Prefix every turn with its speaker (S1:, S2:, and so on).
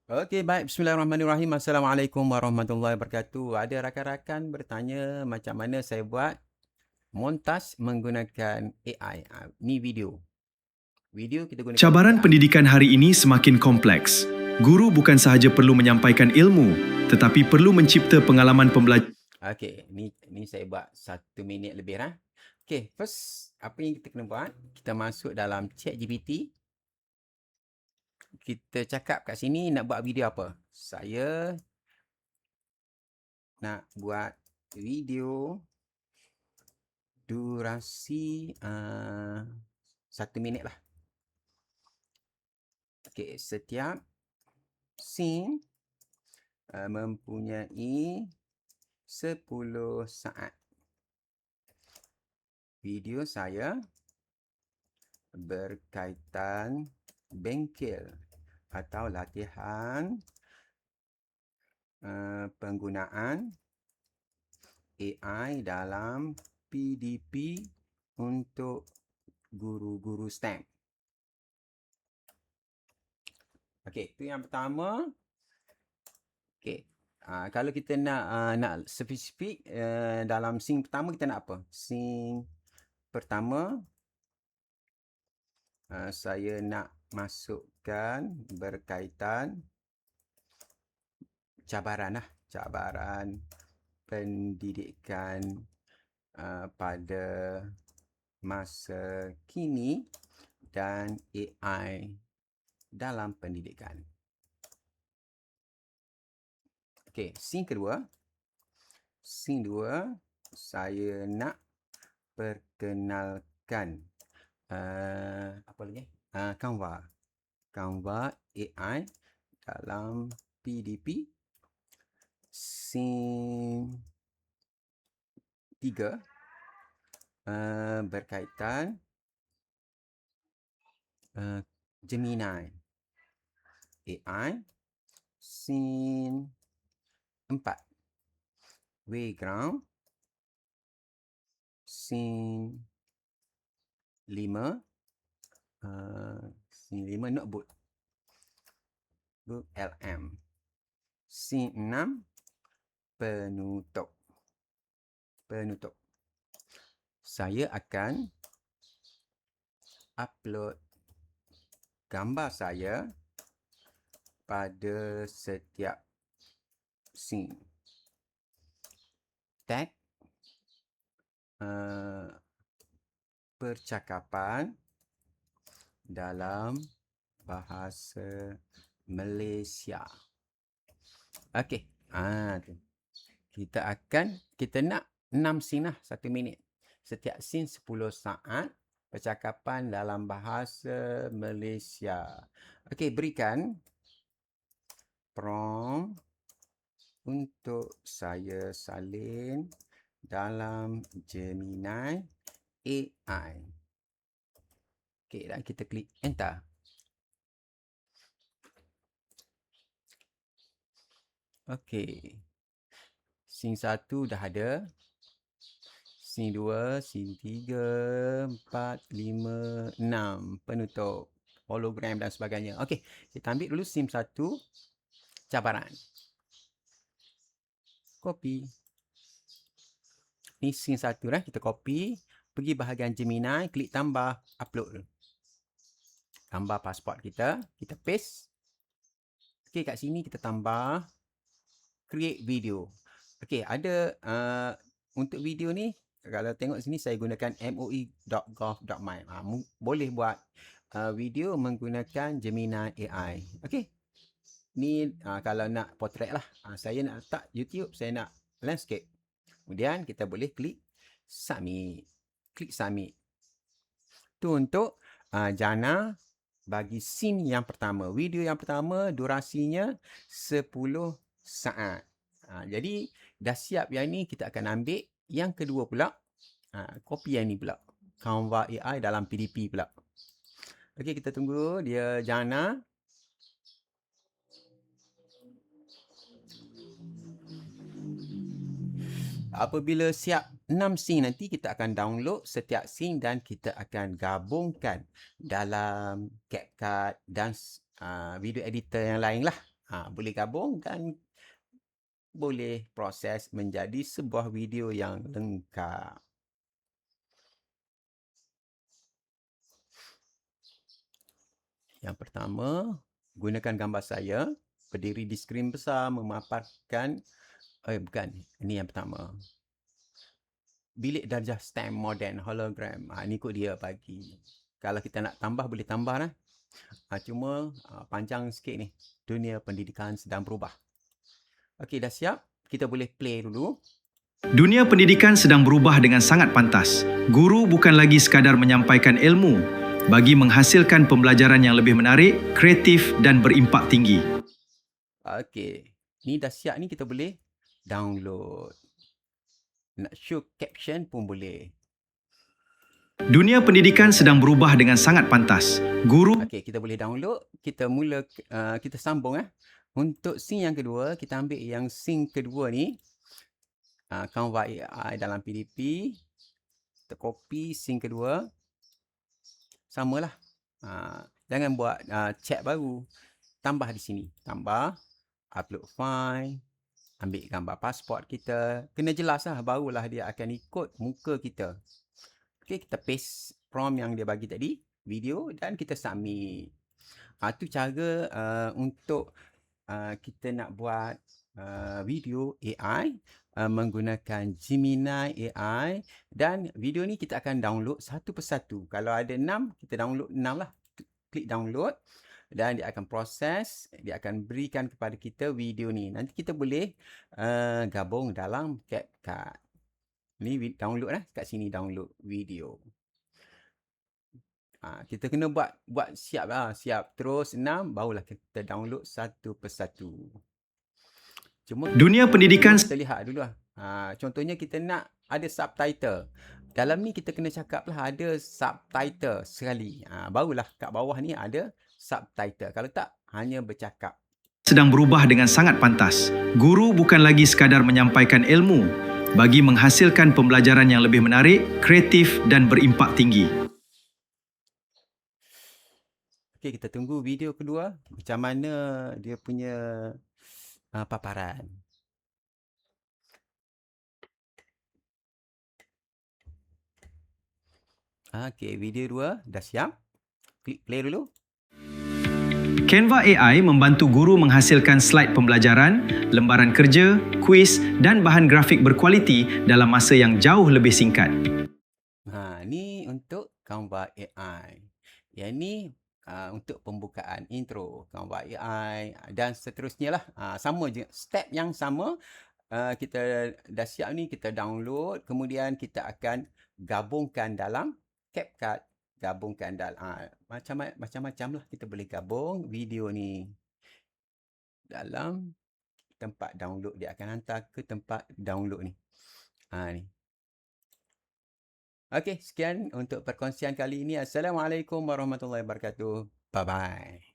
S1: Okey, baik. Bismillahirrahmanirrahim. Assalamualaikum warahmatullahi wabarakatuh. Ada rakan-rakan bertanya macam mana saya buat montaj menggunakan AI. Ni video. Video kita gunakan
S2: Cabaran
S1: AI.
S2: pendidikan hari ini semakin kompleks. Guru bukan sahaja perlu menyampaikan ilmu, tetapi perlu mencipta pengalaman pembelajaran.
S1: Okey, ni saya buat 1 minit lebih lah. Okey, first apa yang kita kena buat? Kita masuk dalam ChatGPT. Kita cakap kat sini nak buat video apa? Saya nak buat video durasi 1 minit lah. Okey, setiap scene mempunyai 10 saat. Video saya berkaitan bengkel atau latihan penggunaan AI dalam PDP untuk guru-guru STEM. Okey, itu yang pertama. Okey. Kalau kita nak spesifik dalam scene pertama kita nak apa? Scene pertama saya nak masukkan berkaitan cabaran pendidikan pada masa kini dan AI dalam pendidikan. Okey, scene kedua. Scene 2, saya nak perkenalkan apa lagi? Canva AI dalam PDP. Scene 3 berkaitan Gemini AI. Scene 4 Wayground. Scene 5 Notebook LM. Scene 6 penutup. Saya akan upload gambar saya pada setiap scene. Tag percakapan dalam bahasa Malaysia. Okey. Kita nak 6 scene lah 1 minit. Setiap scene 10 saat. Percakapan dalam bahasa Malaysia. Okey, berikan prompt untuk saya salin dalam Gemini AI. Okey, dan kita klik enter. Okey. Scene 1 dah ada. Scene 2, scene 3, 4, 5, 6. Penutup. Hologram dan sebagainya. Okey, kita ambil dulu scene 1. Cabaran. Copy. Ni scene 1 dah. Kita copy. Pergi bahagian Gemini. Klik tambah. Upload. Tambah pasport kita. Kita paste. Okey, kat sini kita tambah create video. Okey, ada untuk video ni, kalau tengok sini saya gunakan moi.gov.my. Boleh buat video menggunakan Gemini AI. Okey. Ni kalau nak portrait lah. Saya nak letak YouTube, saya nak landscape. Kemudian kita boleh klik submit. Klik submit. Tu untuk jana bagi scene yang pertama. Video yang pertama durasinya 10 saat. Jadi dah siap yang ni, kita akan ambil yang kedua pula. Copy yang ni pula. Canva AI dalam PDP pula. Okey, kita tunggu dia jana. Apabila siap 6 scene nanti, kita akan download setiap scene dan kita akan gabungkan dalam CapCut dan video editor yang lain lah. Boleh gabung dan boleh proses menjadi sebuah video yang lengkap. Yang pertama, gunakan gambar saya berdiri di skrin besar memaparkan bukan, ini yang pertama. Bilik darjah stem moden hologram. Ni kot dia bagi. Kalau kita nak tambah boleh tambah lah. Cuma panjang sikit ni. Dunia pendidikan sedang berubah. Okey, dah siap? Kita boleh play dulu.
S2: Dunia pendidikan sedang berubah dengan sangat pantas. Guru bukan lagi sekadar menyampaikan ilmu, bagi menghasilkan pembelajaran yang lebih menarik, kreatif dan berimpak tinggi.
S1: Okey, ni dah siap ni, kita boleh download. Nak show caption pun boleh.
S2: Dunia pendidikan sedang berubah dengan sangat pantas. Guru
S1: Okey, kita boleh download. Kita mula, kita sambung. Untuk scene yang kedua, kita ambil yang scene kedua ni. Canva AI dalam PDP. Kita copy scene kedua. Samalah. Jangan buat chat baru. Tambah di sini. Tambah. Upload file. Ambil gambar pasport kita. Kena jelas lah. Barulah dia akan ikut muka kita. Okey, kita paste prompt yang dia bagi tadi. Video. Dan kita submit. Itu cara untuk kita nak buat video AI menggunakan Gemini AI, dan video ni kita akan download satu persatu. Kalau ada 6, kita download 6 lah. Klik download dan dia akan proses, dia akan berikan kepada kita video ni. Nanti kita boleh gabung dalam CapCut. Ni download lah, kat sini download video. Kita kena buat siap lah, siap terus 6, barulah kita download satu persatu. Cuma
S2: dunia pendidikan
S1: kita lihat dulu lah. Contohnya kita nak ada subtitle. Dalam ni kita kena cakap lah ada subtitle sekali. Barulah kat bawah ni ada subtitle. Kalau tak, hanya bercakap.
S2: sedang berubah dengan sangat pantas. Guru bukan lagi sekadar menyampaikan ilmu, bagi menghasilkan pembelajaran yang lebih menarik, kreatif dan berimpak tinggi.
S1: Okey, kita tunggu video kedua. Macam mana dia punya paparan. Okey, video 2 dah siap. Klik play dulu.
S2: Canva AI membantu guru menghasilkan slide pembelajaran, lembaran kerja, kuis dan bahan grafik berkualiti dalam masa yang jauh lebih singkat.
S1: Ni untuk Canva AI. Yang ni untuk pembukaan intro Canva AI dan seterusnya lah. Sama je, step yang sama. Kita dah siap ni, kita download, kemudian kita akan gabungkan dalam CapCut. Gabungkan dalam macam-macam lah, kita boleh gabung video ni dalam tempat download. Dia akan hantar ke tempat download ni. Ni. Okey, sekian untuk perkongsian kali ini. Assalamualaikum warahmatullahi wabarakatuh. Bye-bye.